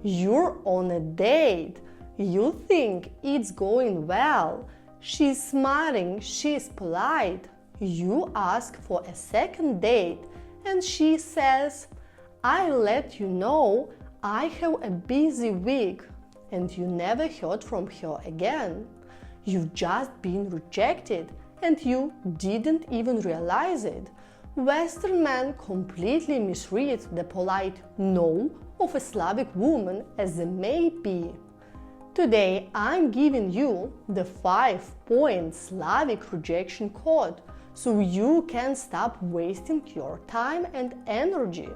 You're on a date. You think it's going well. She's smiling, she's polite. You ask for a second date and she says, "I'll let you know, I have a busy week," and you never heard from her again. You've just been rejected and you didn't even realize it. Western men completely misread the polite no of a Slavic woman as a maybe. Today I'm giving you the 5-point Slavic rejection code so you can stop wasting your time and energy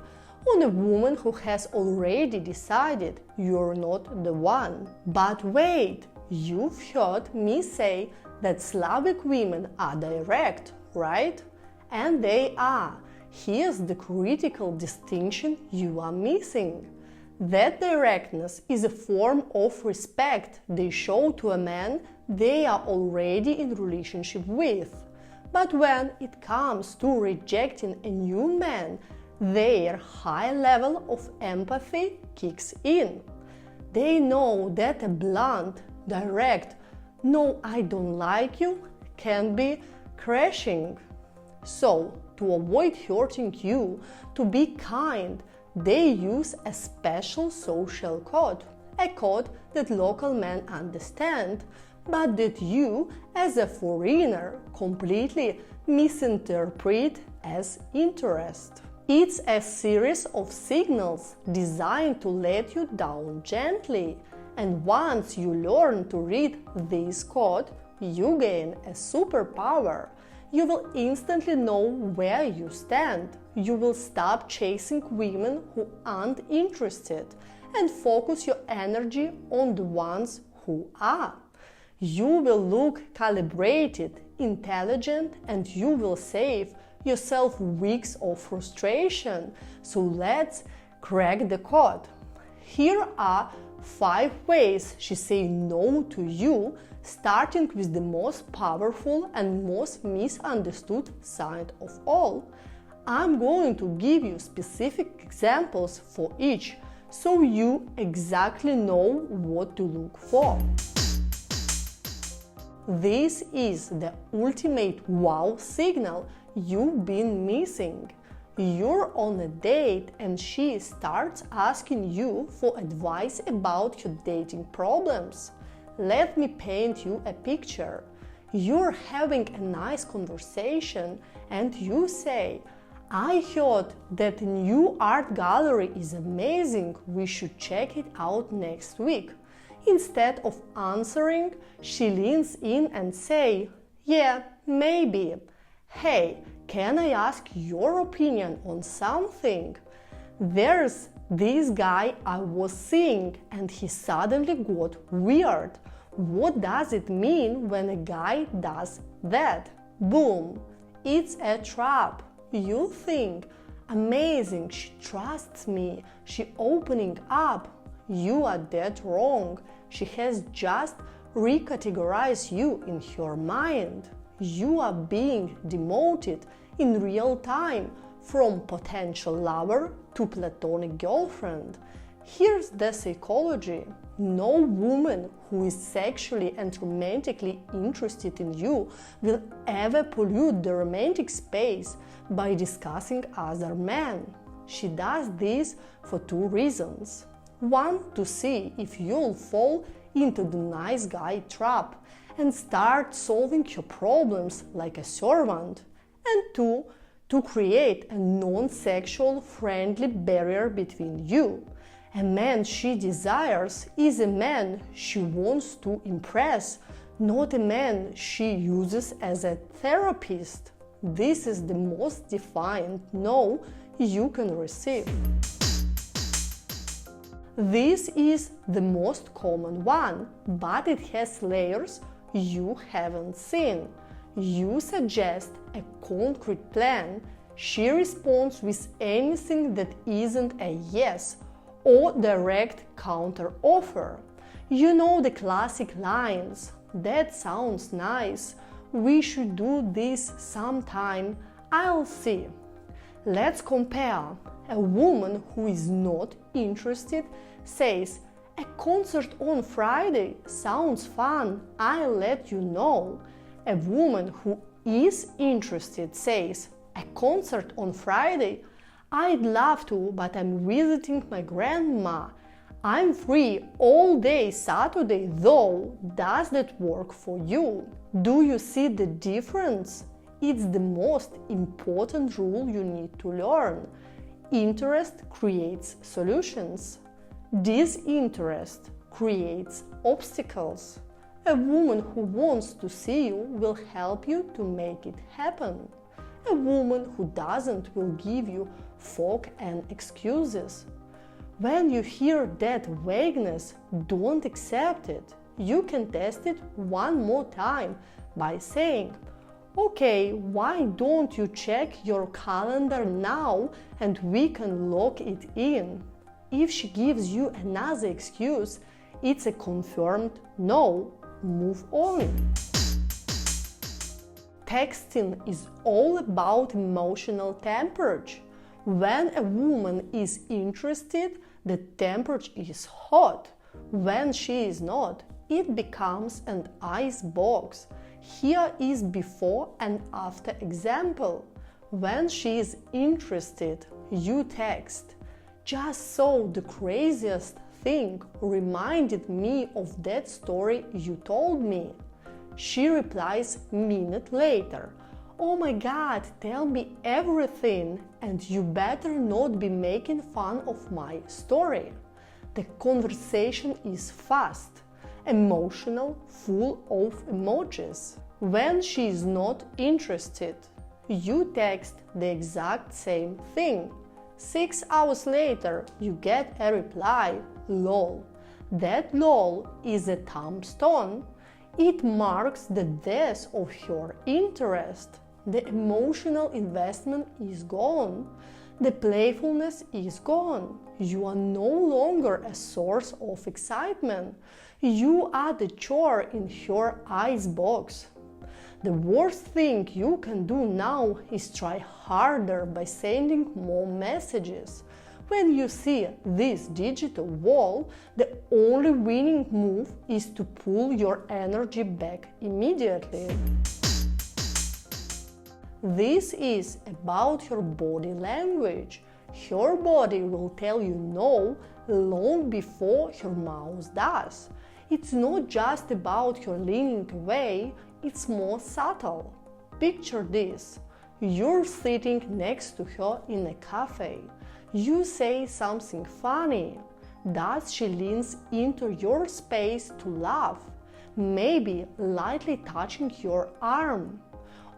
on a woman who has already decided you're not the one. But wait, you've heard me say that Slavic women are direct, right? And they are. Here's the critical distinction you are missing. That directness is a form of respect they show to a man they are already in relationship with. But when it comes to rejecting a new man, their high level of empathy kicks in. They know that a blunt, direct, "No, I don't like you," can be crushing. So, to avoid hurting you, to be kind, they use a special social code, a code that local men understand, but that you, as a foreigner, completely misinterpret as interest. It's a series of signals designed to let you down gently, and once you learn to read this code, you gain a superpower. You will instantly know where you stand. You will stop chasing women who aren't interested and focus your energy on the ones who are. You will look calibrated, intelligent, and you will save yourself weeks of frustration. So let's crack the code. Here are 5 ways she says no to you, starting with the most powerful and most misunderstood sign of all. I'm going to give you specific examples for each, so you exactly know what to look for. This is the ultimate wow signal you've been missing. You're on a date and she starts asking you for advice about your dating problems. Let me paint you a picture. You're having a nice conversation and you say, "I heard that the new art gallery is amazing, we should check it out next week." Instead of answering, she leans in and say, "Yeah, maybe. Hey, can I ask your opinion on something? There's this guy I was seeing and he suddenly got weird. What does it mean when a guy does that?" Boom! It's a trap. You think, "Amazing, she trusts me, she opening up." You are dead wrong. She has just recategorized you in her mind. You are being demoted in real time from potential lover to platonic girlfriend. Here's the psychology. No woman who is sexually and romantically interested in you will ever pollute the romantic space by discussing other men. She does this for 2 reasons. 1, to see if you'll fall into the nice guy trap and start solving your problems like a servant. And 2, to create a non-sexual friendly barrier between you. A man she desires is a man she wants to impress, not a man she uses as a therapist. This is the most defiant no you can receive. This is the most common one, but it has layers you haven't seen. You suggest a concrete plan. She responds with anything that isn't a yes or direct counter-offer. You know the classic lines. "That sounds nice. We should do this sometime. I'll see." Let's compare. A woman who is not interested says, "A concert on Friday sounds fun, I'll let you know." A woman who is interested says, "A concert on Friday? I'd love to, but I'm visiting my grandma. I'm free all day Saturday though. Does that work for you?" Do you see the difference? It's the most important rule you need to learn. Interest creates solutions. Disinterest creates obstacles. A woman who wants to see you will help you to make it happen. A woman who doesn't will give you fog and excuses. When you hear that vagueness, don't accept it. You can test it one more time by saying, "Okay, why don't you check your calendar now and we can lock it in?" If she gives you another excuse, it's a confirmed no. Move on. Texting is all about emotional temperature. When a woman is interested, the temperature is hot. When she is not, it becomes an ice box. Here is before and after example. When she is interested, you text, "Just saw the craziest thing, reminded me of that story you told me." She replies minute later, "Oh my God, tell me everything, and you better not be making fun of my story." The conversation is fast, emotional, full of emojis. When she is not interested, you text the exact same thing. 6 hours later, you get a reply, "lol." That lol is a tombstone. It marks the death of your interest. The emotional investment is gone. The playfulness is gone. You are no longer a source of excitement. You are the chore in her icebox. The worst thing you can do now is try harder by sending more messages. When you see this digital wall, the only winning move is to pull your energy back immediately. This is about your body language. Your body will tell you no long before your mouth does. It's not just about your leaning away, it's more subtle. Picture this. You're sitting next to her in a cafe. You say something funny. Does she lean into your space to laugh, maybe lightly touching your arm?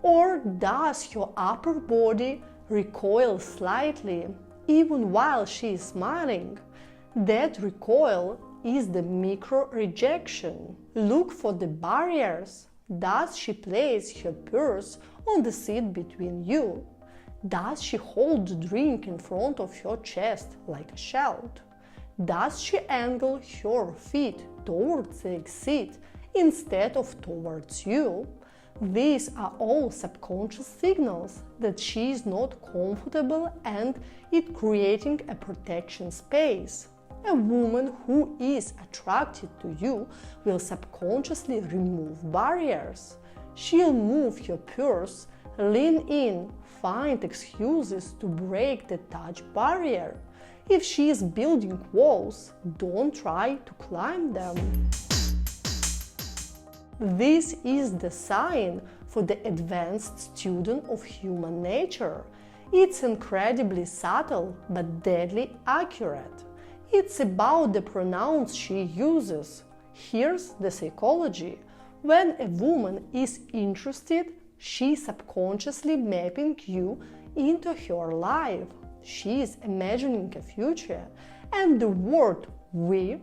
Or does your upper body recoil slightly, even while she is smiling? That recoil is the micro-rejection. Look for the barriers. Does she place her purse on the seat between you? Does she hold the drink in front of her chest like a child? Does she angle her feet towards the exit instead of towards you? These are all subconscious signals that she is not comfortable and it creating a protection space. A woman who is attracted to you will subconsciously remove barriers. She'll move your purse, lean in, find excuses to break the touch barrier. If she is building walls, don't try to climb them. This is the sign for the advanced student of human nature. It's incredibly subtle but deadly accurate. It's about the pronouns she uses. Here's the psychology. When a woman is interested, she's subconsciously mapping you into her life. She is imagining a future, and the word "we"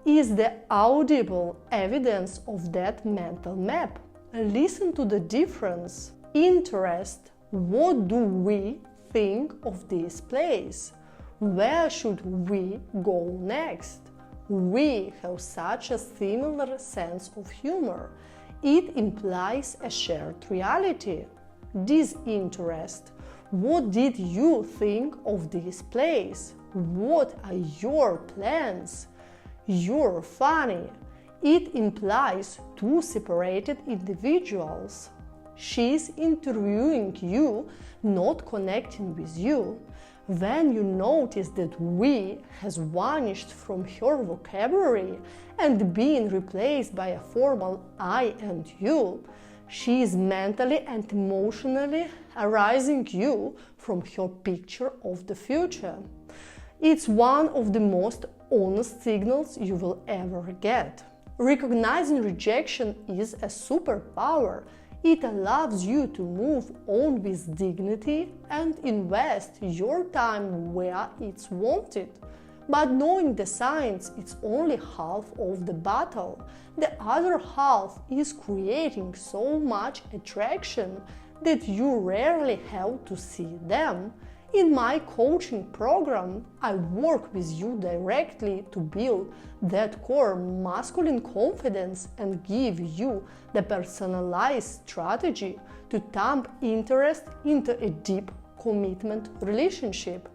is the audible evidence of that mental map. Listen to the difference. Interest. What do we think of this place? Where should we go next? We have such a similar sense of humor. It implies a shared reality. Disinterest. What did you think of this place? What are your plans? You're funny. It implies two separated individuals. She's interviewing you, not connecting with you. When you notice that we has vanished from her vocabulary and been replaced by a formal I and you, she is mentally and emotionally erasing you from her picture of the future. It's one of the most honest signals you will ever get. Recognizing rejection is a superpower. It allows you to move on with dignity and invest your time where it's wanted. But knowing the signs is only half of the battle. The other half is creating so much attraction that you rarely have to see them. In my coaching program, I work with you directly to build that core masculine confidence and give you the personalized strategy to tap interest into a deep commitment relationship.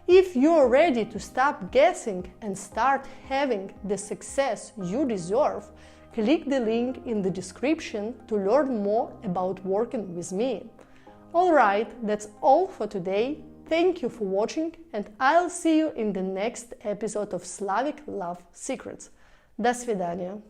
If you're ready to stop guessing and start having the success you deserve, click the link in the description to learn more about working with me. Alright, that's all for today. Thank you for watching, and I'll see you in the next episode of Slavic Love Secrets. До свидания.